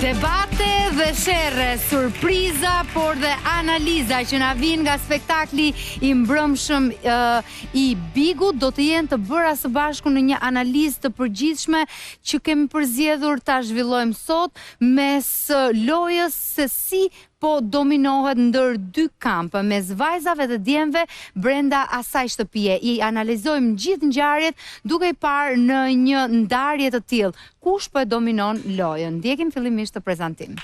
Debate dhe sherre, surpriza, por dhe analiza që na vijnë nga spektakli I mbrëmshëm I Bigut do të jenë të bëra së bashku në një analizë të përgjithshme që kemi përzgjedhur ta zhvillojmë sot mes lojës se si po dominohet ndër dy kampë mes vajzave dhe djemve brenda asaj shtëpie. I analizojmë gjithë ngjarjet duke I parë në një ndarje të tillë. Kush po e dominon lojën? Ndjekim fillimisht të prezantim.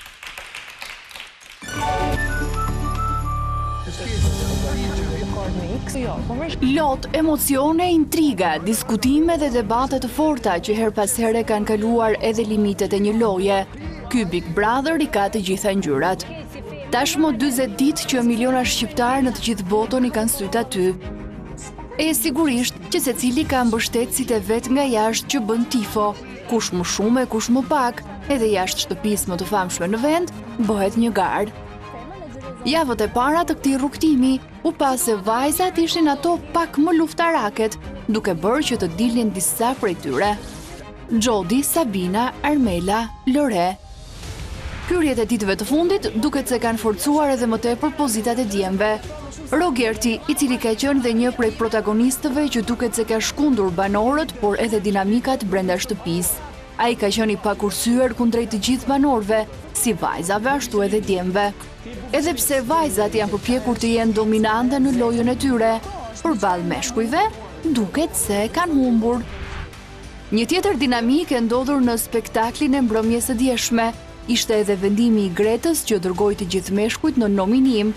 Lot, emocione, intriga, diskutime dhe debate të forta që her pas here kanë kaluar edhe limitet e një loje. Ky Big Brother I ka të gjitha ngjyrat. Tashmë 40 ditë që miliona shqiptarë në të gjithë botën I kanë syt aty. E sigurisht që secili ka mbështetësit e vet nga jashtë që bën tifo, kush më shumë e kush më pak, edhe jashtë shtëpisë më të famshme në vend, bëhet një gardë. Javët e para të këtij rrugtimi u pa se vajzat ishin ato pak më luftaraket, duke bërë që të dilnin disa prej tyre. Xhodi, Sabina, Armela, Lore. Hyrjet e ditëve të fundit duket se kanë forcuar edhe më tepër pozitat e djemve. Rogerti, I cili ka qenë dhe një prej protagonistëve që duket se ka shkundur banorët, por edhe dinamikat brenda shtëpisë. Ai ka qenë I pakursyer kundrejt të gjithë banorëve, si vajzave ashtu edhe djemve. Edhe pse vajzat janë përpjekur të jenë dominante në lojën e tyre, përballë meshkujve, duket se kanë humbur. Një tjetër dinamikë e ndodhur në spektaklin e mbrëmjes së dieshme ishte edhe vendimi I Gretës që dërgoi të gjithë meshkujt në nominim.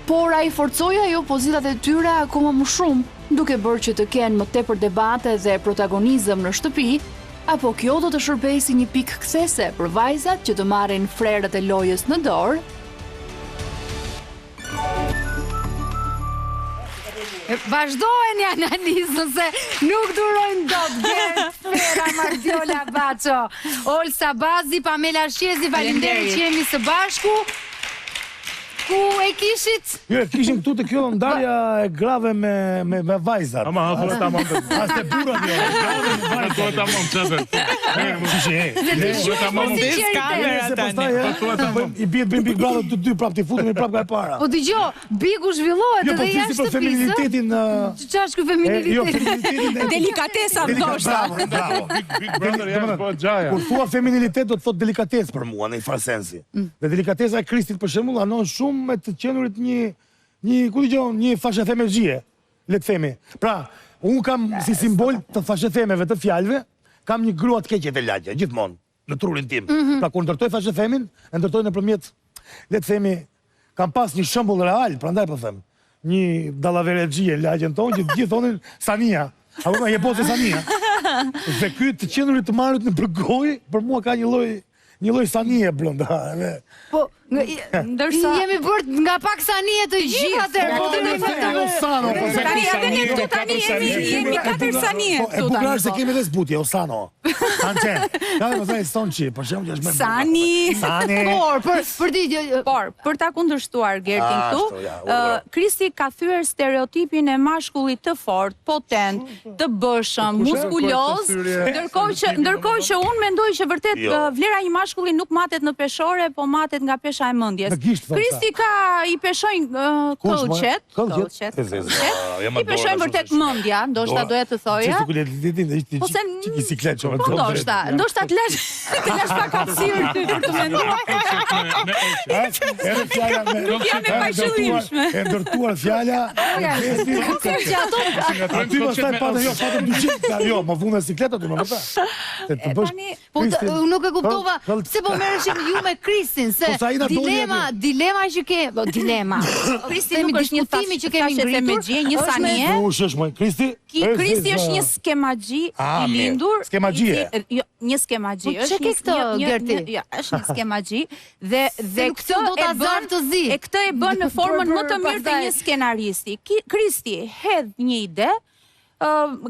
Por ai forcoi ajo pozitat e tyre akoma më shumë, duke bërë që të kenë më tepër debate dhe protagonizëm në shtëpi, apo kjo do të shërbejë si një pikë kthese për vajzat që të marrin frerët e lojës në dorë. Vazhdojnë analizën se nuk durojnë dot. Gert Fera, Mardiola Baço, Olsa Bazi, Pamela Shqezi, faleminderit që jemi së bashku. Ku e kishit? Jo, kishim këtu të kjo ndarja e grave me vajzat. Ama hafë ta mund. As të burra jo. Ato ta mund çfarë? I bie Big Brother të dy prapë ti futemi prapë nga e para. Po dëgjoj, Bigu zhvillohet edhe jashtë shtëpisë. Jo, po feminilitetin. Çfarë është ky feminilitet? Jo, feminilitetin. Delikatesa ndoshta. Big Brother janë po xhaja. Kur thua feminilitet do të thotë delikatesë për mua në një farë sensi. Dhe delikatesa e Kristit për shembull anon shumë me të qenurit një fashethemergjie, le të themi. Pra, unë kam si simbol të fashethemeve të fjalëve, kam një grua të keqe të lagje, gjithmonë, në trurin tim. Pra, kur ndërtoj fashethemin, e ndërtoj nëpërmjet, le të themi, kam pas një shembull real, prandaj po them, një dallaveregjie lagjen tonë, që gjithë thonin Sania, apo ma jepose Sania. Dhe ky të qenurit të marrit në përgoj, për mua ka një lloj Sanie blonda. Po, ndërsa jemi bërë nga pak Sanie të gjithë atëherë, po të Osano, po se tani jemi 4 Sanie. E bukur se kemi edhe zbutje, Osano. Ançe. Ka më thënë Sonçi, për shembull që është më Sani. Por, për ta kundërshtuar Gertin këtu, Kristi ka thyer stereotipin e mashkullit të fortë, potent, të bëshëm, muskuloz, ndërkohë që unë mendoj që vërtet vlera e një mashkulli nuk matet në peshore, po matet nga pesha e mendjes. Kristi I peshojnë këllqet. I peshojnë vërtet mendja, ndoshta doja të thoja. Po ndoshta të lash pak hapësirë ty për të menduar. Nuk janë e paqëllimshme. E ndërtuar fjala. Aty pastaj patën dyshim. Jo, më vune sikletë aty, më vërtet. Po nuk e kuptova pse po merreshim ju me Kristin, se dilema që ke, dilema. Kristi nuk është një thimi që kemi ngritur, një Sanie. Kristi është një skemagji I lindur. Skemagjie. Një skemagji. Çe ke këtë, Gerti? Jo, është një skemagji dhe këtë do ta zar të zi. E këtë e bën në formën më të mirë të një skenaristi. Kristi hedh një ide,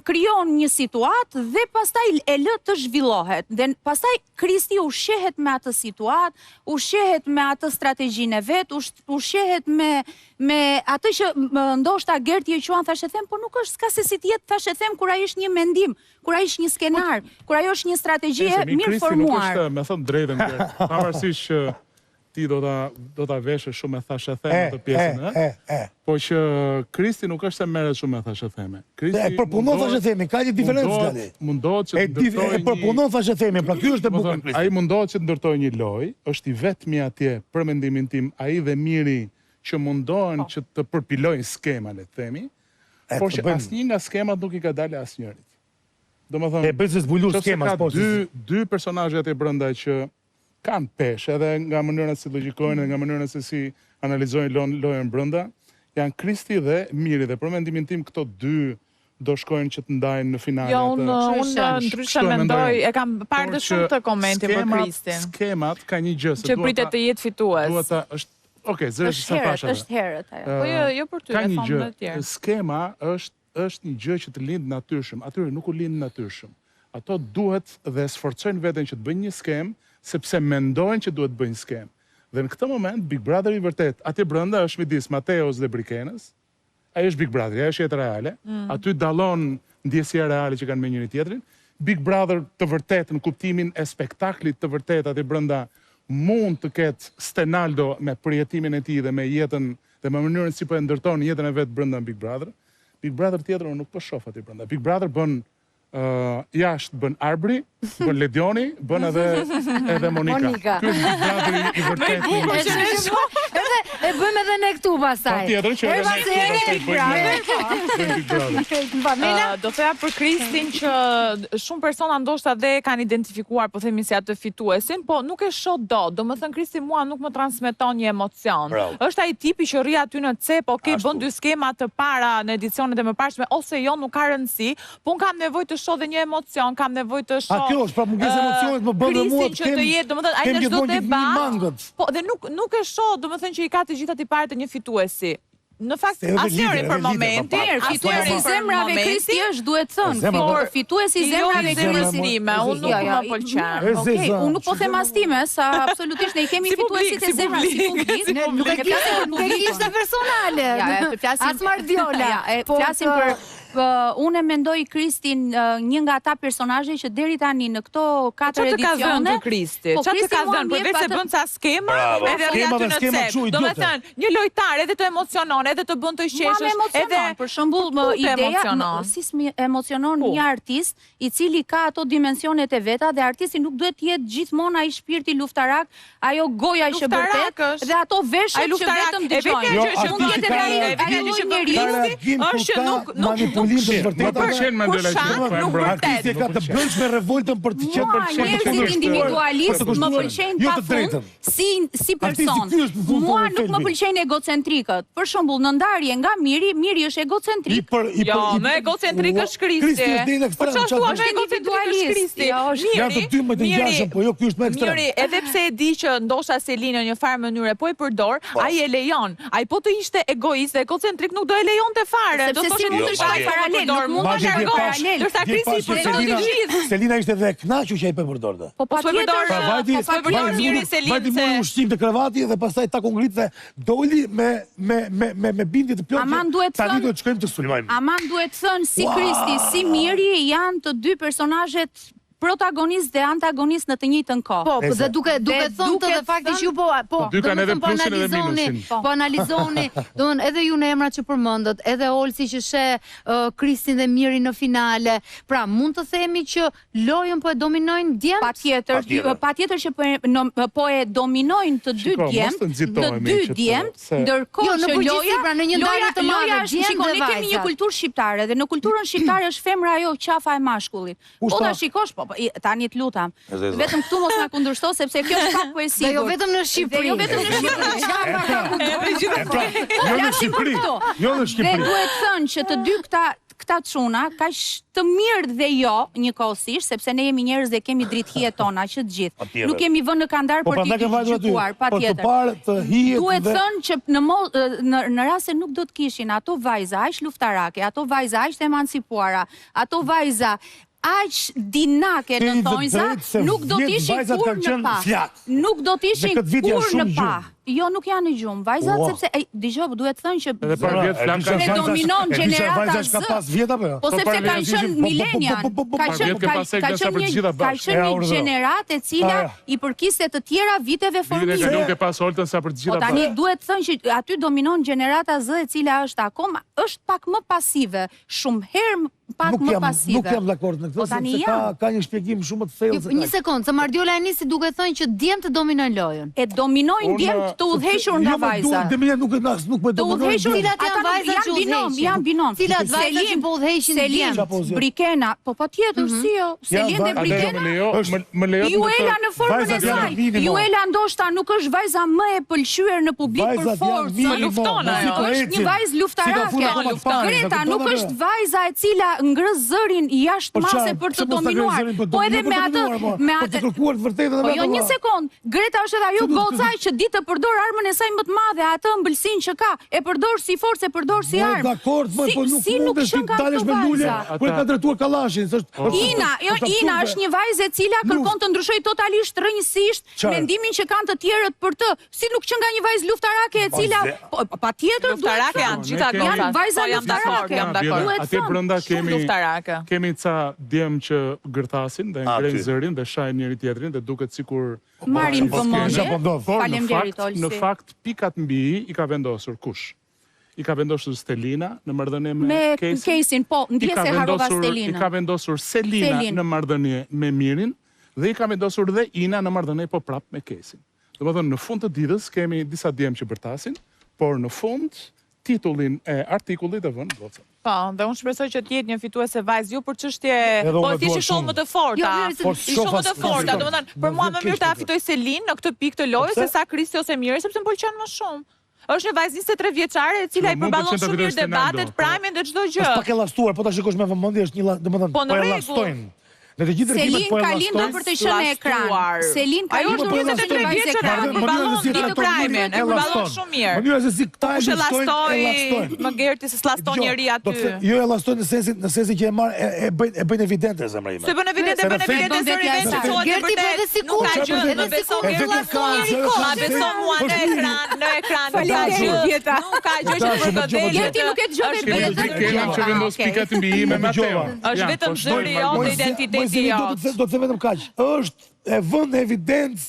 krijon një situatë dhe pastaj e lë të zhvillohet. Dhe pastaj Kristi ushqehet me atë situatë, ushqehet me atë strategjinë e vet, ushqehet me atë që ndoshta Gerti e quan thashë them, po nuk është s'ka se si të jetë thashë them kur ai është një mendim, kur ai është një skenar, kur ai është një strategji e mirë formuar. Kristi nuk është, me thënë drejtën, pavarësisht që ti do ta veshë shumë me thashë theme të pjesën, po që Kristi nuk është se merret shumë me thashë theme. E përpunon thashë theme, ka një diferencë tani. Mundohet që të ndërtojë e përpunon thashë theme, pra ky është e bukur Kristi. Ai mundohet që të ndërtojë një lojë, është i vetmi atje për mendimin tim, ai dhe Miri që mundohen që të përpilojnë skema, le të themi, por që asnjë nga skemat nuk i ka dalë asnjërit. Domethënë, e bëj se zbulur skema, po dy personazhe aty brenda që kanë peshë edhe nga mënyra se logjikojnë dhe nga mënyra se si analizojnë lojën brenda, janë Kristi dhe Miri dhe për mendimin tim këto dy do shkojnë që të ndajnë në finale. Jo, unë ndryshe mendoj, e kam parë dhe shumë të komenti për Kristin. Skemat ka një gjë që pritet të jetë fitues. Okej, zërë që sa pasha. Është herët ajo. Po jo për ty, e thonë dhe tjerë. Skema është një gjë që të lindë natyrshëm. Atyre nuk u lindë natyrshëm. Ato duhet dhe sforcojnë veten që të bëjnë një skem, sepse mendojnë që duhet bëjnë skem. Dhe në këtë moment, Big Brother i vërtet, atje brenda është midis Mateos dhe Brikenës, ai është Big Brother, ai është jetë reale, aty dallon ndjesia reale që kanë me njëri tjetrin. Big Brother të vërtet në kuptimin e spektaklit të vërtet atje brenda mund të ketë Stenaldo me përjetimin e tij dhe me jetën dhe me mënyrën si po e ndërton jetën e vet brenda Big Brother. Big Brother tjetër unë nuk po shoh atje brenda. Big Brother bën jashtë bën Arbri, bën Ledioni, bën edhe Monika. Ky është Big Brother i vërtetë. E bëjmë edhe ne këtu pastaj. Patjetër që do thoya për Kristin që shumë persona ndoshta dhe kanë identifikuar, po themi si atë fituesin, po nuk e shoh dot. Domethënë Kristi mua nuk më transmeton një emocion. Është ai tipi që rri aty në cep, okay, bën dy skema të para në edicionet e mëparshme ose jo, nuk ka rëndësi, po un kam nevojë të shoh dhe një emocion, kam nevojë të shoh. A kjo është pra mungesë emocionit më bën mua të kem. Domethënë ai në çdo debat. Po dhe nuk e shoh, domethënë që i ka të gjitha tipare të një fituesi. Në fakt, asnjëri për momentin, fituesi i zemrave Kristi është, duhet thënë, fituesi i zemrave Kristi. Unë nuk më pëlqen. Okej, unë nuk po them as time, sa absolutisht ne i kemi fituesit e zemrave si publik. Nuk e flasim për publik, personale. As Mardiola. Flasim për unë e mendoj Kristin një nga ata personazhe që deri tani në këto 4 edicione. Çfarë ka dhënë Kristi? Çfarë ka dhënë përveç se bën ca skema edhe rri aty në cep. Domethënë, një lojtar edhe të emocionon, edhe të bën të qeshësh, edhe për shembull ideja si emocionon një artist i cili ka ato dimensionet e veta dhe artisti nuk duhet të jetë gjithmonë ai shpirti luftarak, ajo goja që bërtet dhe ato veshjet që vetëm dëgjojnë. Mund të jetë është nuk përqen me ndëla që artisti ka të brendshme revoltën për të qenë njerëzit individualist më pëlqejnë pafund si person. Mua nuk më pëlqejnë egocentrikët. Për shembull, në ndarje nga Miri është egocentrik. Jo, në egocentrik është Kristi. Po çfarë thua me egocentrik është Kristi? Ja të dy më të ngjashëm, po jo ky është më ekstrem. Miri, edhe pse e di që ndoshta Selina në një farë mënyre po e përdor, ai e lejon. Ai po të ishte egoist dhe egocentrik nuk do e lejonte fare. Do të thoshte mund të shkojë paralel, nuk mund të shkojë paralel. Dorsa Kristi po të gjithë. Selina ishte edhe e kënaqur që ai po përdorte. Po patjetër. Miri Selina. Vajti mori ushqim të kravati dhe pastaj ta kongrit dhe doli me bindje të plotë. Tani do të shkojmë të sulmojmë. Aman duhet thënë si Kristi, si Miri janë të dy personazhet protagonist dhe antagonist në të njëjtën kohë. Po, dhe duke thënë të dhe fakti që ju po analizoni, domethënë edhe ju në emrat që përmendët, edhe Olsi që sheh Kristin dhe Miri në finale. Pra, mund të themi që lojën po e dominojnë djemt? Patjetër që po e dominojnë të dy djemt, ndërkohë që loja është, shikoni, ne kemi një kulturë shqiptare dhe në kulturën shqiptare është femra ajo qafa e mashkullit. Po ta shikosh, tani të lutam. Vetëm këtu mos na kundërshto sepse kjo është pak po e sigurt. Jo vetëm në Shqipëri. Jo vetëm në Shqipëri. Jo në Shqipëri. Dhe duhet thënë që të dy këta këta çuna kaq të mirë dhe jo njëkohësisht, sepse ne jemi njerëz dhe kemi drithijet tona që të gjithë. Nuk kemi vënë në kandar për t'i gjykuar, patjetër. Duhet thënë që në rast se nuk do të kishin ato vajza aq luftarake, ato vajza aq të emancipuara, ato vajza aq dinake në thonjza, nuk do t'ishin kur në pa. Nuk do t'ishin kur në pa. Jo, nuk janë në gjumë. Vajzat, sepse, dëgjoj, duhet thënë që ne dominon gjenerata Z. Po sepse kanë qenë milenial, ka qenë një gjenerat e cila i përkiste të tjera viteve formime. Nuk e pas oltën sa për të gjitha. Po tani duhet thënë që aty dominon gjenerata Z e cila është akoma, është pak më pasive, shumë herë pak më pasive. Nuk jam dakord në këtë, sepse ka një shpjegim shumë të thellë. Një sekond, se Mardiola e nisi duke thënë që djemt dominojnë lojën. E dominojnë djemt të udhëhequr nga vajza. Të udhëhequr, cilat janë vajza që udhëheqin. Janë binom. Cilat vajza që po udhëheqin djemt. Brikena, po patjetër si jo. Selin dhe Brikena. Juela në formën e saj. Juela ndoshta nuk është vajza më e pëlqyer në publik për forcë. Është një vajzë luftarake. Greta nuk është vajza e cila ngre zërin jashtë mase për të dominuar. Po edhe me atë Po jo një sekond. Greta është edhe ajo goca që di të përdor armën e saj më të madhe, atë ëmbëlsinë që ka, e përdor si forcë, e përdor si armë. Dakord, po nuk shën ka dalësh me lule, kur ka drejtuar kallashin, Ina është një vajzë e cila kërkon të ndryshojë totalisht rrënjësisht mendimin që kanë të tjerët për të. Si nuk që nga një vajzë luftarake e cila patjetër luftarake janë gjitha gocat. Janë vajza luftarake. Jam dakord. Atje brenda kemi ca djem që gërthasin dhe ngrenë zërin dhe shajnë njëri tjetrin dhe duket sikur marrin vëmendje. Faleminderit Olsi. Në fakt pikat mbi i ka vendosur kush? I ka vendosur Stelina në marrëdhënie me Kesin, po, ndjes e harrova Stelina. I ka vendosur Selina në marrëdhënie me Mirin dhe i ka vendosur dhe Ina në marrëdhënie po prap me Kesin. Domethënë në fund të ditës kemi disa djem që bërtasin, por në fund titullin e artikullit e vënë goca. Po, dhe unë shpresoj që t'jetë një fituese vajzë ju për çështje, po t'ishin shumë më të forta. Shumë më të forta, domethënë, për mua më mirë ta fitoj Selin në këtë pikë të lojës se sa Kristi ose Miri, sepse më pëlqen më shumë. Është një vajzë 23 vjeçare e cila i përballon shumë mirë debatet, prajmen dhe çdo gjë. Është pak e llastuar, po ta shikosh me vëmendje, është një, domethënë, po e llastojnë. Selin ka lindur për të qenë në ekran. Selin ka lindur për të qenë në ekran. E përballon ditë prajmen, e përballon shumë mirë. Mënyra se si këta e llastojnë, më gerti se s'laston njeri aty. Jo e lastojnë në sensin që e marr e bëjnë evidente zemra ime. Se bën evidente zëri vetë që Gerti po edhe sikur. Nuk ka gjë, më beso Gerti laston njeri kohë. Ma beso mua në ekran, nuk ka gjë. Nuk ka gjë që për godet. Gerti nuk e dëgjon vetë. Që vendos pikat mbi me Mateo. Është vetëm zëri jote, identiteti. Do të vetëm kaq. Është e vënë evidencë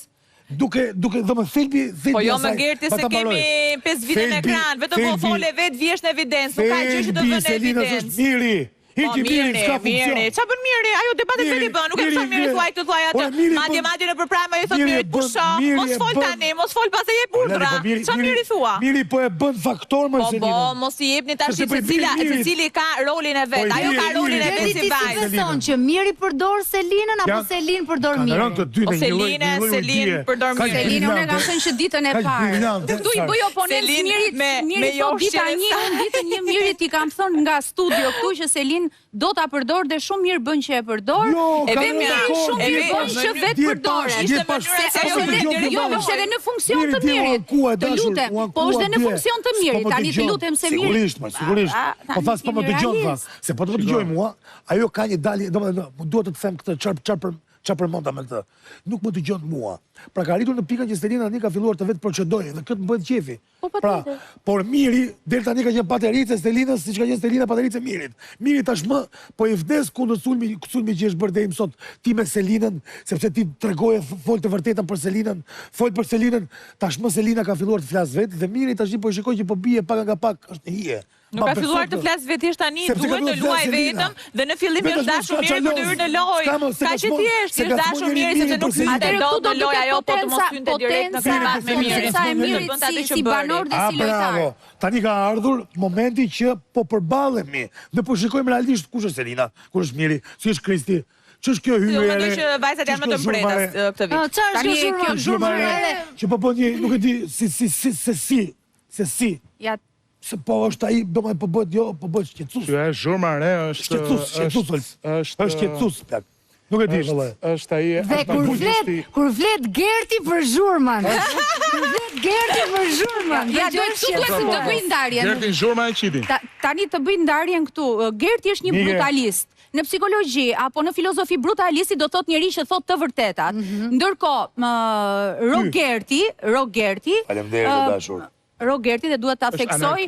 duke dhënë thelbi. Po jo më Gerti se kemi 5 vite në ekran, vetëm po fole vetë vjesh në evidencë, nuk ka gjë që të vënë evidencë. Miri. Hiqi Miri, s'ka funksion. Çfarë bën Miri? Ajo debatet vetë bën, nuk e thon Miri thuaj atë. Madje në përprajmë ajo thot Miri pusho. Mos fol tani, mos fol pas e jep urdhra. Çfarë Miri thua? Miri po e bën faktor më Selina. Po, mos i jepni tash secili ka rolin e vet. Ajo ka rolin e vet si vajzë. Ti thon që Miri përdor Selinën apo Selin përdor Mirin? Po Selin përdor Mirin. Selin unë kam thënë që ditën e parë. Do i bëj oponent Miri po ditën një Mirit i kam thënë nga studio këtu që Selin do ta përdor dhe shumë mirë bën që e përdor. E vë mirë shumë mirë bën që vetë përdoret. Jo, është edhe në funksion të Mirit. Të lutem, po është edhe në funksion të Mirit. Tani të lutem se Miri. Sigurisht. Po thas po më dëgjon thas. Se po të dëgjoj mua, ajo ka një dalje, domethënë duhet të them këtë çfarë përmenda me këtë. Nuk më dëgjon mua. Pra ka arritur në pikën që Selina tani ka filluar të vetë procedojë dhe këtë më bëhet qefi. Pra, por Miri deri tani ka qenë paterice Selinës, siç ka qenë Selina paterice Mirit. Miri tashmë po i vdes kundër sulmi që është bërë deri sot ti me Selinën, sepse ti tregoje fol të vërtetën për Selinën, fol për Selinën, tashmë Selina ka filluar të flas vetë dhe Miri tash po shikoj që po bie pak nga pak është hije. Nuk ka filluar të flas vetësh tani, duhet të luaj vetëm dhe në fillim është dashur Miri për të hyrë në lojë. Ka që thjesht është dashur Miri sepse nuk silltet dot në lojë ajo po të mos hynte direkt në kombat me Mirin. Sa e Mirit si banor dhe si lojtar. Tani ka ardhur momenti që po përballemi. Ne po shikojmë realisht kush është Selina, kush është Miri, si është Kristi. Ç'është kjo hyrje? Mendoj që vajzat janë më të mbretas këtë vit. Tani kjo zhurmë që po bën një, nuk e di se si. Ja Se po është ai, domethënë po bëhet jo, po bëhet shqetësues. Që është zhurma e re, është shqetësues, plak. Nuk e di vëllai. Është ai. Dhe kur vlet Gerti për zhurmën. Kur vlet Gerti për zhurmën. Ja do të bëj ndarjen. Gerti zhurma e qitin. Tani të bëj ndarjen këtu. Gerti është një brutalist. Në psikologji apo në filozofi brutalisti do thot njeri që thot të vërtetat. Ndërkohë Rogerti, dhe duhet ta theksoj,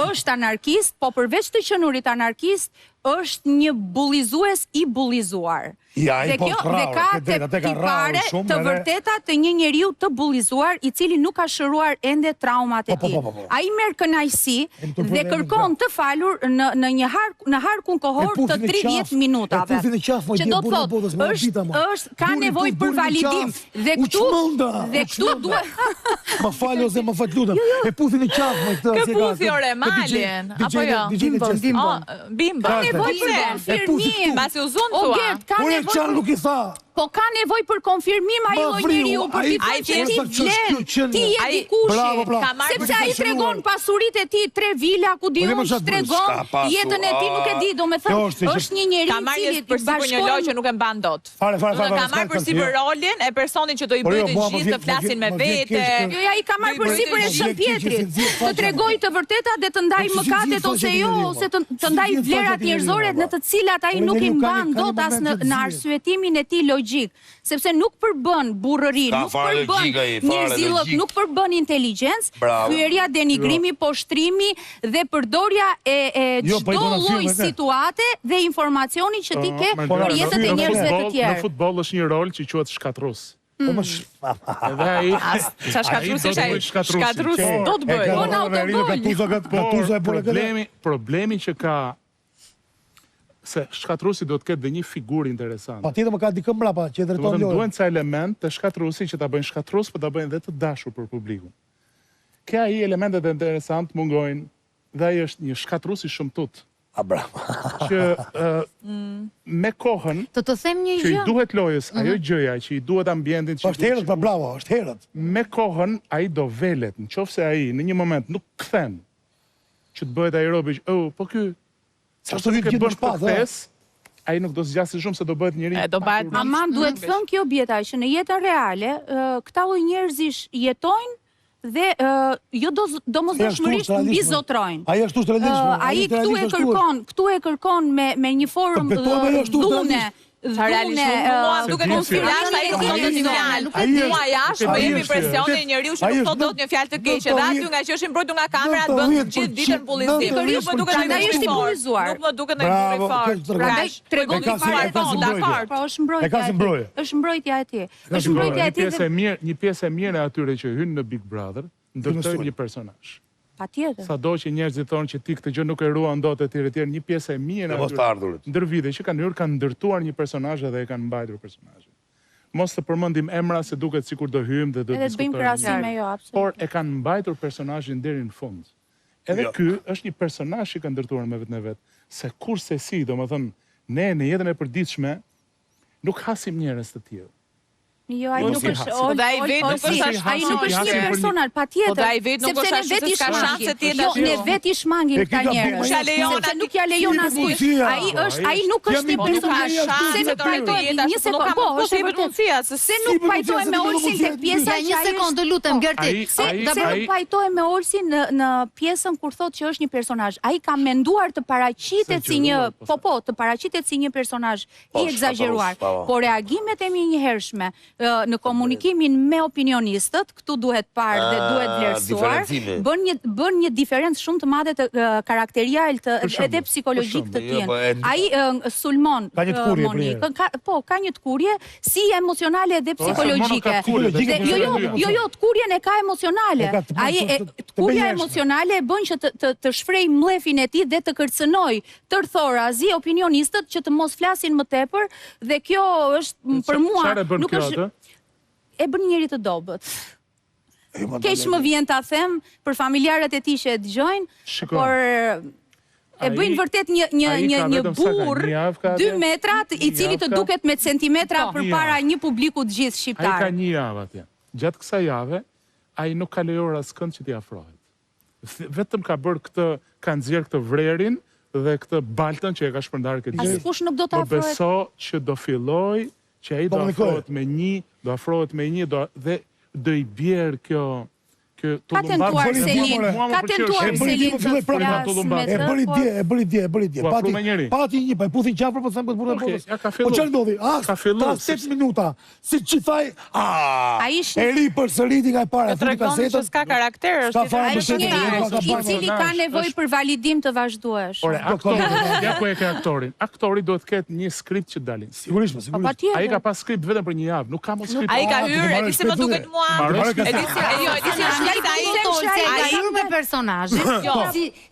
është anarkist, po përveç të qenurit anarkist, është një bullizues i bullizuar. Dhe ka tipare të vërteta të një njeriu të bullizuar i cili nuk ka shëruar ende traumat e tij. Ai merr kënaqësi dhe kërkon të falur në harkun kohor të 30 minutave. Që do të thotë, ka nevojë për validim. Dhe këtu duhet më fal ose më fal lutem. E puthin në qafë me këtë. Kë puthi ore malin apo jo? Bimba. Nevojë për konfirmim. Pasi u zon thua. Nuk i tha. Po ka nevojë për konfirmim ai njeriu për ti ti je dikush. Sepse ai tregon pasuritë e tij, 3 vila ku diun, tregon jetën e tij, nuk e di, domethënë është një njeri i cili për një lojë që nuk e mban dot. Ka marrë përsipër rolin e personit që do i bëjë të gjithë të flasin me vete. Jo, ai ka marrë përsipër e Shën Pjetrit, të tregojë të vërtetat dhe të ndajë mëkatet ose jo, ose të ndajë vlerat njerëzore në të cilat ai nuk i mban dot as në arsyetimin e tij logjik, sepse nuk përbën burrëri, nuk përbën njerëzillëk, nuk përbën inteligjencë, thyerja, denigrimi, poshtrimi dhe përdorja e çdo lloj situate dhe informacioni që ti ke për jetën e njerëzve të tjerë. Në futboll është një rol që quhet shkatrus. Edhe ai shkatrus do të bëj. Problemi që ka se shkatrusi do të ketë dhe një figurë interesante. Patjetër më ka dikëm mbrapa që drejton lojën. Duhen ca element të shkatrusi që ta bëjnë shkatrus, por ta bëjnë dhe të dashur për publikun. Ka ai elementet e interesant mungojnë dhe ai është një shkatrusi shëmtut. Bravo. Që me kohën të them një gjë. Që i duhet lojës, ajo gjëja që i duhet ambientit, që është herët, bravo, është herët. Me kohën ai do velet, nëse ai në një moment nuk kthen që të bëhet aerobi, po ky sa të vitë bën shpatës, ai nuk do zgjasë shumë se do bëhet njëri. Aman duhet thënë kjo bjeta që në jetën reale, këta lloj njerëzish jetojnë dhe jo domosdoshmërisht mbizotrojnë. Ai është shtrëndishme. Ai këtu e kërkon me një formë dhune. Sa realisht mua duke konfirmuar ai nuk thotë një fjalë. Mua jashtë më jep impresionin e njeriu që nuk thotë dot një fjalë të keqe. Dhe aty nga që është mbrojtur nga kamerat bën gjithë ditën bullizim. Nuk më duket ai është i bullizuar. Nuk më duket ai i fort. Prandaj tregon i fort, dakord. Po është mbrojtja. Është mbrojtja e tij. Është mbrojtja e tij. Një pjesë e mirë e atyre që hyn në Big Brother ndërtojnë një personazh. Patjetër. Sado që njerëzit thonë që ti këtë gjë nuk e ruan dot e tjerë, një pjesë e mirë e atyre ndër vite që kanë ndërtuar një personazh dhe e kanë mbajtur personazhin. Mos të përmendim emra se duket sikur do hyjmë dhe do të diskutojmë. Edhe të bëjmë krahasime, jo, absolutisht. Por e kanë mbajtur personazhin deri në fund. Edhe ky është një personazh që ka ndërtuar me vetën e vet, se kurse si, domethënë, ne në jetën e përditshme nuk hasim njerëz të tillë. Jo, ai nuk është. Ai nuk është një personazh, patjetër. Sepse ne vetë i shmangim. Jo, ne vetë i shmangim këta njerëz. Sepse nuk ja lejon askush. Ai nuk është një personazh. Se ne pajtohemi një sekondë, po, është vërtet. Se nuk pajtohem me Olsin tek pjesa një sekondë, lutem, Gerti. Se nuk pajtohem me Olsin në pjesën kur thotë që është një personazh. Ai ka menduar të paraqitet si një, të paraqitet si një personazh i egzageruar. Por reagimet e mi njëhershme në komunikimin me opinionistët, këtu duhet parë dhe duhet vlerësuar, bën një diferencë shumë të madhe të karakterial edhe psikologjik të tij. Ai sulmon Monikën, ka një tkurje si emocionale dhe psikologjike. Jo, tkurjen e ka emocionale. Ai tkurja emocionale e bën që të shfrej mllefin e tij dhe të kërcënoj tërthorazi opinionistët që të mos flasin më tepër, dhe kjo është për mua nuk është e bën njëri të dobët. Keq më vjen ta them për familjarët e tij që e dëgjojnë, por e bëjnë vërtet një burr 2 metrat i cili të duket me centimetra përpara një publiku të gjithë shqiptar. Ai ka një javë atje. Gjatë kësaj jave ai nuk ka lejuar askënd që t'i afrohet. Vetëm ka bërë këtë, ka nxjerrë këtë vrerin dhe këtë baltën që e ka shpërndarë këtë gjë. Askush nuk do të Po afrohet. beso që do filloj, që ai do afrohet me një, dhe do i bjerë kjo Ka tentuar Selin të flasë me të, E bëri dje. Pati një, pa e puthi qafër, po thëmë këtë burë dhe botës. Po që ndodhi? Tra 8 minuta, si që thaj, e ri për sëriti nga e para, futi kasetën. Që s'ka karakter, i cili ka nevoj për validim të vazhduesh. Ja ku e ke aktorin. Aktori do të ketë një skript që dalin. Sigurisht. Ai ka pas skript vetëm për një javë, nuk ka më skript. Ai ka hyrë, e di se më duket mua. Ka hyrë me personazhin.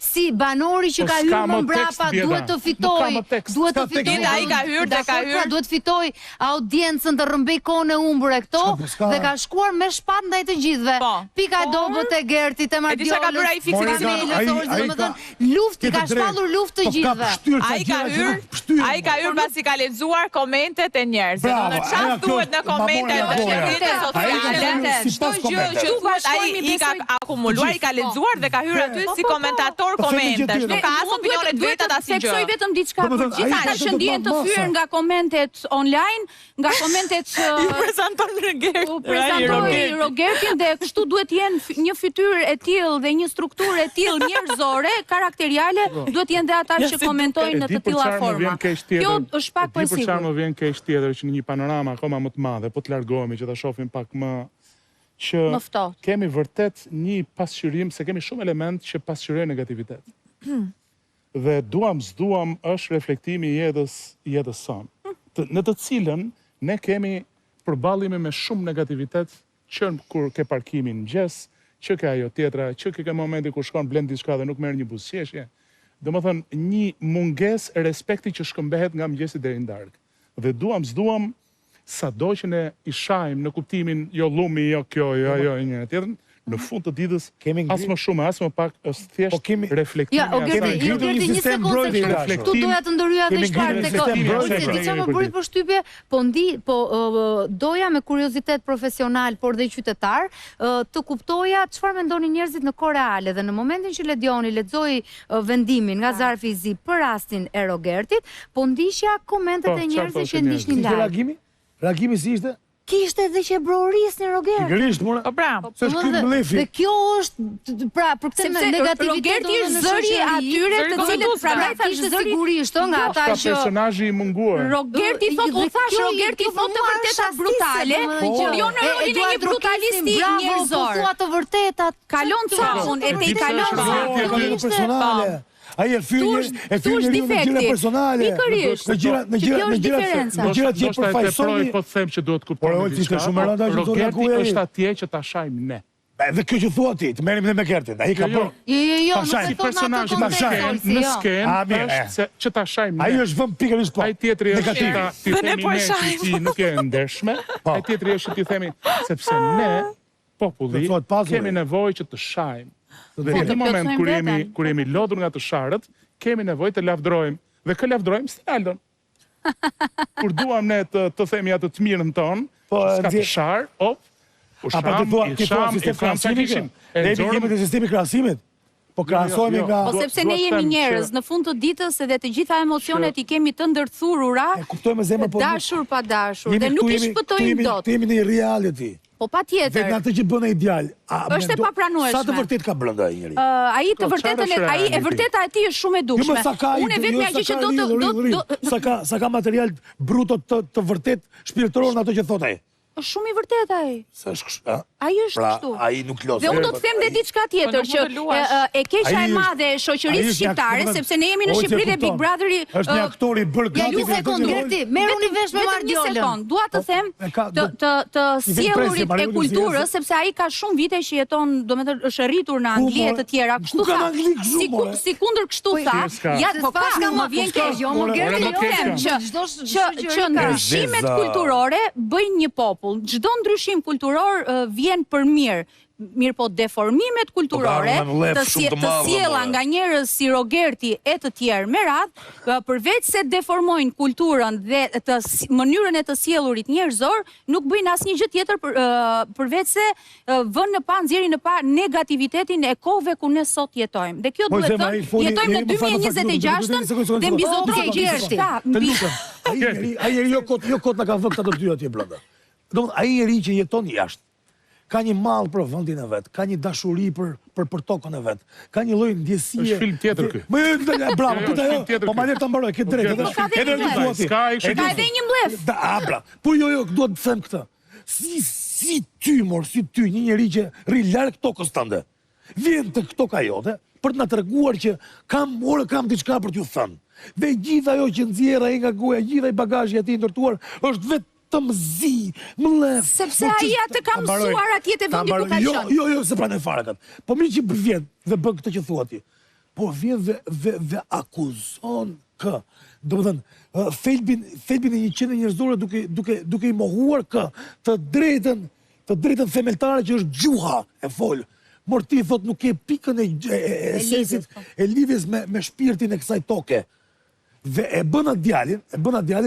Si banori që ka hyrë më mbrapa duhet të fitoj. Ai ka hyrë dhe ka hyrë. Duhet fitoj audiencën të rrëmbej kohën e humbur e këto dhe ka shkuar me shpat ndaj të gjithëve. Pika e dobët e Gertit, e Mardiolës. Luftë, ka shpallur luftë të gjithëve. Ai ka hyrë pasi ka lexuar komentet e njerëzve. Në çfarë duhet në komentet e rrjetet sociale? Çdo gjë që thuhet ai i ka akumuluar, i ka lexuar dhe ka hyrë aty si komentator komentesh. Nuk ka as opinione të veta asnjë gjë. Theksoj vetëm diçka për gjithë ata që ndihen të fyer nga komentet online, nga komentet i prezanton Rogertin dhe kështu duhet jenë një fytyrë e tillë dhe një strukturë e tillë njerëzore, karakteriale, duhet jenë dhe ata që komentojnë në të tilla forma. Kjo është pak për sigurt. Për çfarë më vjen keq tjetër që në një panoramë akoma më të madhe, po të largohemi që ta shohim pak më që kemi vërtet një pasqyrim, se kemi shumë element që pasqyrojnë negativitet. Dhe duam s'duam është reflektimi i jetës sonë, në të cilën ne kemi përballime me shumë negativitet, që kur ke parkimin mëngjes, që ke ajo tjetra, që ke momenti kur shkon blen diçka dhe nuk merr një buzëqeshje. Domethënë një mungesë e respekti që shkëmbehet nga mëngjesi deri në darkë. Dhe duam s'duam sado që ne i shajmë në kuptimin jo llumi, jo kjo, jo njëra tjetrën, në fund të ditës as më shumë, as më pak është thjesht reflektimi. Ja, Gerti, një sekondë, këtu doja të ndërhyja dhe shparë tek diçka më bëri përshtypje, po doja me kuriozitet profesional, por dhe qytetar, të kuptoja çfarë mendonin njerëzit në kohë reale dhe në momentin që Ledioni lexoi vendimin nga zarfi i zi për rastin e Rogertit, po ndishja komentet e njerëzve që ndishnin live. Reagimi si ishte? Kishte edhe që brorisnin Rogertin. Pikërisht, mora. Se është ky blefi. Dhe kjo është, pra, për këtë negativitet. Rogerti është zëri atyre të cilët prandaj thashë sigurisht nga ata që personazhi i munguar. Rogerti thotë, Rogerti thotë të vërteta brutale, por jo në rolin e një brutalisti njerëzor. Po thua të vërtetat. Kalon cakun, e te kalon personale. Ai e fyr një gjëra personale. Në gjërat që përfaqësoni. Po them që duhet kuptoni. Rogerti është atje që ta shajmë ne. Dhe kjo që thua ti, të merrim dhe me Gertin. Ai ka bërë. Jo, si personazh ta shajmë në skenë, është që ta shajmë ne. Ai është vëm pikërisht po. Ai tjetri është ta ti themi ne që nuk e ndershme. Ai tjetri është ti themi sepse ne populli kemi nevojë që të shajmë. Dhe në moment kur jemi lodhur nga të sharët, kemi nevojë të lavdrojmë. Dhe kë lavdrojmë Stinaldon. Kur duam ne të themi atë të mirën tonë, s'ka të sharë, i sham, ne jemi të sistemi krahasimit. Po krahasohemi nga... Po sepse ne jemi njerëz, në fund të ditës edhe të gjitha emocionet i kemi të ndërthurura, dashur pa dashur, dhe nuk i shpëtojmë dot. Të jemi në reality. Po pa tjetër. Vetë atë që bën ai djalë. Është e papranueshme. Sa të vërtet ka brenda ai njeri? Ai të vërtetën e vërteta e tij është shumë e dukshme. Unë vetëm ajo që do sa ka material bruto të vërtet shpirtëror në ato që thot ai. Është shumë i vërtet ai. Sa është kështu? Ai është kështu. Ai nuk los. Dhe unë do të them dhe diçka tjetër që e keqja e madhe e shoqërisë shqiptare, sepse ne jemi në Shqipëri dhe Big Brotheri është një aktor i bërë gati. Ju sekond Gerti, merruni vesh me Mardiolën. Dua të them të sjellurit e kulturës, sepse ai ka shumë vite që jeton, domethënë është rritur në Angli e të tjera, kështu tha. Si kundër kështu tha, ja po pas nga më vjen keq. Jo, Gerti nuk them që ndryshimet kulturore bëjnë një popull. Çdo ndryshim kulturor vjen për mirë. mirë po deformimet kulturore të sjella nga njerëz si Rogerti e të tjerë me radhë, përveç se deformojnë kulturën dhe mënyrën e të sjellurit njerëzor, nuk bëjnë asnjë gjë tjetër përveç se vënë në pa nxjerrin në pa negativitetin e kohëve ku ne sot jetojmë. Dhe kjo duhet të thënë, jetojmë në 2026 dhe mbi zotëri Gerti. Ai jo kot na ka vënë këta të dy atje brenda. Domethënë ai njeri që jeton jashtë ka një mall për vendin e vet, ka një dashuri për tokën e vet, ka një lloj ndjesie. Është film tjetër ky. Bravo, këtë ajo. Po më le ta mbaroj këtë drejtë. Edhe ka edhe një mblef. Bra. Po jo, duhet të them këtë. Si ty, një njeri që rri larg tokës tënde. Vjen të tokë jote për të na treguar që kam diçka për t'ju thënë. Dhe gjithë ajo që nxjerr ai nga goja, gjithë ai bagazhi i tij ndërtuar është vetë të mzi, mlef. Sepse ai atë ka mësuar atje te vendi ku ka qenë. Jo, se pranë fare kat. Po mirë që vjen dhe bën këtë që thua ti. Po vjen dhe akuzon kë. Domethënë, thelbin e një qenie njerëzore duke i mohuar kë të drejtën themeltare që është gjuha e fol. Morti thot nuk e pikën e esensit e lidhjes me shpirtin e kësaj toke. Dhe e bëna djalin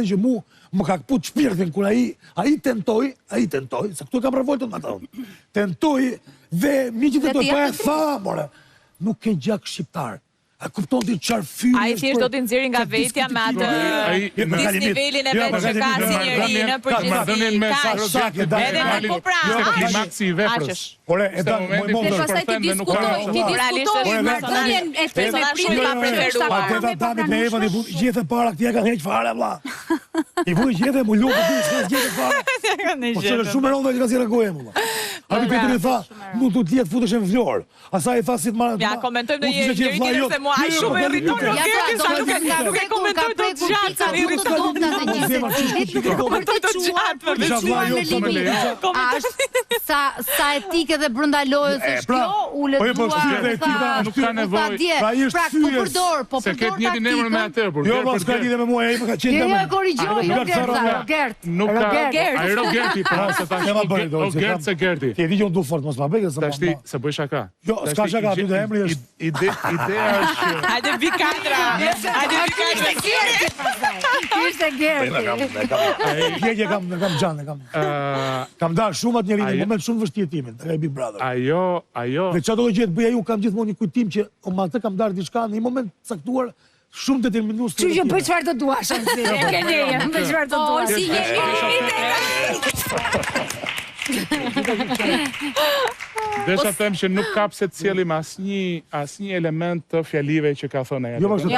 që mu më ka kaput shpirtin kur ai tentoi, se këtu kam revoltën me ata. Tentoi dhe mi që tentoi pa e tha, more, nuk ke gjak shqiptar. A kupton ti çfarë fytyrë? Ai thjesht do të nxjerrë nga vetja me atë nivelin e vet që ka si njeri në përgjithësi. Edhe me po pra, klimaksi i veprës. Ore, e da, pastaj ti diskutoj marrëdhënien e shpesme prindë ka preferuar. Atë dami me Eva i gjithë para këtij ka heq fare vlla. I vuj gjithë më lutje ti s'ka gjithë fare. Po çfarë shumë rëndë që ka si reagojmë vlla. Abi Petri tha, nuk do të jetë futesh në Vlorë. Asaj tha si të marrë. Ja komentojmë në një tjetër se mua ai shumë e irriton Rogertin sa nuk e komentoj dot gjatë, më irriton. Sa etike dhe brenda lojës është kjo, ulet nuk ka nevojë. Pra po përdor taktikën. Emër me atë, por jo, mos ka lidhje me mua, ai më ka qenë. Jo, korrigjoj, Rogert. Nuk ka. Ai Rogerti pra se tash. Gerti. Ti e di që unë du fort, mos ma bëjë se Tash ti se bëj shaka. Jo, s'ka shaka, ty dhe emri është. Ideja është që hajde vi katra. Ishte Gerti. Gjegje kam gjanë, kam darë shumë atë njeri në moment shumë vështirë timin, të Big Brother. Ajo. Dhe çfarë do të gjetë bëj ai, kam gjithmonë një kujtim që ma këtë kam darë diçka në një moment caktuar shumë determinues. Që bëj çfarë do duash atë. E ke leje, bëj çfarë do duash. Si Desha them që nuk kap se të cilim asnjë element të fjalive që ka thënë ai. Jo, më shumë ta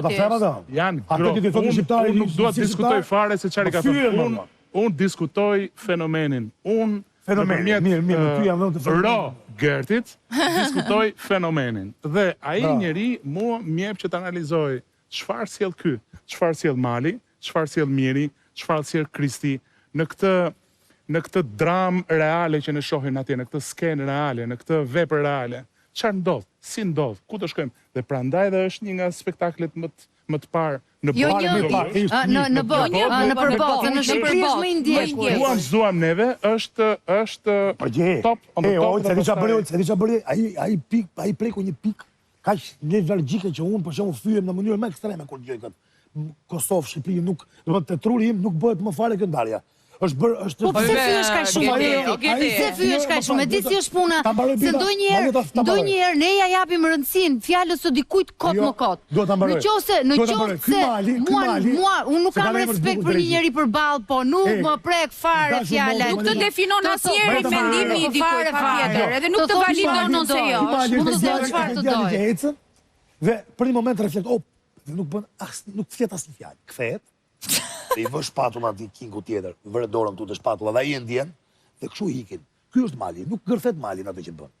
them ata. Janë unë nuk dua të diskutoj fare se çfarë ka thënë. Unë diskutoj fenomenin. Mirë, ty jam vënë të fenomenin. Rogertit diskutoj fenomenin. Dhe ai njeri mua më jep që të analizoj çfarë sjell ky, çfarë sjell Mali, çfarë sjell Miri, çfarë sjell Kristi në këtë dramë reale që ne shohim atje, në këtë skenë reale, në këtë vepër reale. Çfarë ndodh? Si ndodh? Ku do shkojmë? Dhe prandaj dhe është një nga spektaklet më të parë në botë. Në përballë, në Shqipëri është më i ndjeshëm. Duam zduam neve, është top on the top. Se di çfarë bëri, ai preku një pik kaq nevralgjike që unë për shembull fyem në mënyrë më ekstreme kur dëgjoj këtë. Kosovë, Shqipëri nuk, do të thotë truri im nuk bëhet më fare kjo ndarja. Po pse fyesh kaq shumë? Pse fyesh kaq shumë? Di si është puna? Se ndonjëherë ne ja japim rëndësinë fjalës së dikujt kot më kot. Nëse mua unë nuk kam respekt për një njeri përballë, po nuk më prek fare fjala. Nuk të definon asnjëri mendimi i dikujt patjetër, edhe nuk të validon ose jo. Mund të thotë çfarë të dojë. Dhe për një moment reflekt, nuk flet asnjë fjalë. Kthehet. I vë shpatulla aty kingu tjetër, vëre dorën këtu të shpatulla dhe ai e ndjen dhe kështu ikin. Ky është Mali, nuk gërthet Mali atë që bën.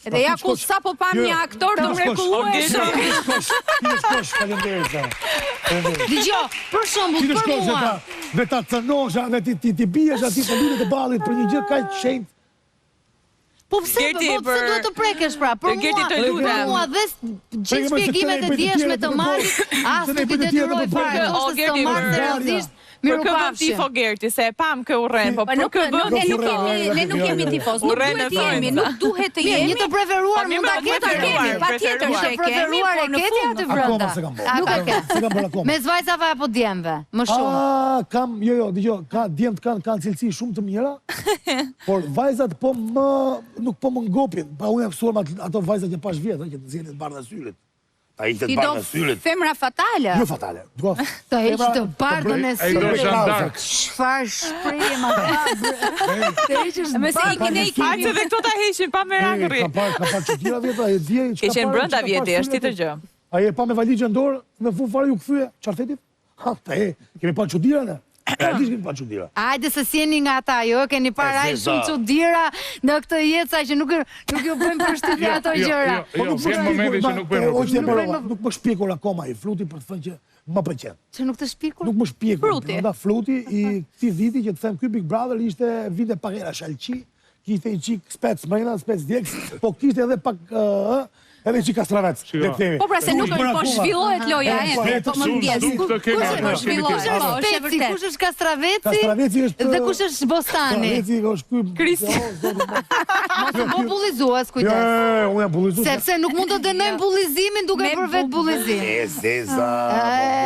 Edhe ja ku sapo pam një aktor të mrekullueshëm. Ti shkosh, faleminderit. Dgjoj, për shembull për mua. Dhe ta cënosha dhe ti biesh aty të lidhjet e ballit për një gjë kaq shenjtë. Po pse duhet të prekesh pra? Për mua dhe gjithë shpjegimet e dieshme të Malit, as nuk i detyroj fare. Është të marrë seriozisht Për kë bën tifo Gerti, se e pam kë urren, po për kë bën ne nuk jemi tifoz, nuk duhet të jemi, nuk duhet të jemi. Një të preferuar mund ta ketë, patjetër që e kemi, preferuar e keti aty brenda. Nuk e ke. Se kam bërë akoma. Me zvajzave apo djemve, më shumë. Kam, jo, dëgjoj, ka djemt kanë cilësi shumë të mira, por vajzat nuk po më ngopin. Pa unë jam mësuar me ato vajzat që pash vjet, që të nxjerrin të bardhë në syrit. Ta ishte të bardhë në syrit. Femra fatale. Jo fatale. Të heq të bardhën e syrit. Çfarë shprehje ma të heqësh me se Hajde dhe këto ta heqin pa merakëri. Ka parë çuditëra vjetra, e djej çka. Ke qenë brenda vjeti, është tjetër gjë. Ai e pa me valizhën dorë, në fund fare ju kthye, çfarë thetit? Ha, kemi pa çuditëra ne. Kemi pa çuditëra. Hajde se sjeni nga ata, jo, keni parë aq shumë çuditëra në këtë jetë sa që nuk ju bëjmë përshtypje ato gjëra. Jo, vjen momenti që nuk bëjmë përshtypje. Nuk më shpjekur akoma i fruti për të thënë që më pëlqen. Që nuk të shpikur? Nuk më shpjekur. Fruti. Nda fruti i këtij viti që të them ky Big Brother ishte vite pak era shalqi, kishte një çik spec mrena, spec djeks, po kishte edhe pak edhe që kastravec, le të themi. Po pra se nuk po zhvillohet loja e, po më ndjes. Kush është kastraveci? Kastraveci është dhe kush është bostani? Kastraveci është ky Kristi. Mos u bë bullizues, kujdes. Jo, unë jam bullizues. Sepse nuk mund të dënojmë bullizimin duke për vetë bullizim. Zeza,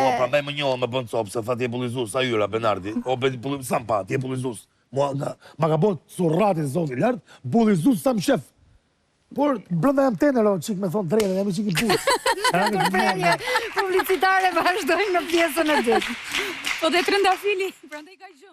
mua prandaj më njohën me bën copë, se fat je bullizues, sa Yra Benardi. O sa mpa, ti je bullizues. Mua ma ka bën surrati zoti lart, bullizues sa më shef. Por brenda jam tenër, çik me thon drejtë, jam çik i bukur. Ndërprerje publicitare vazhdojnë në pjesën e dytë. Po dhe trëndafili, prandaj ka gjë.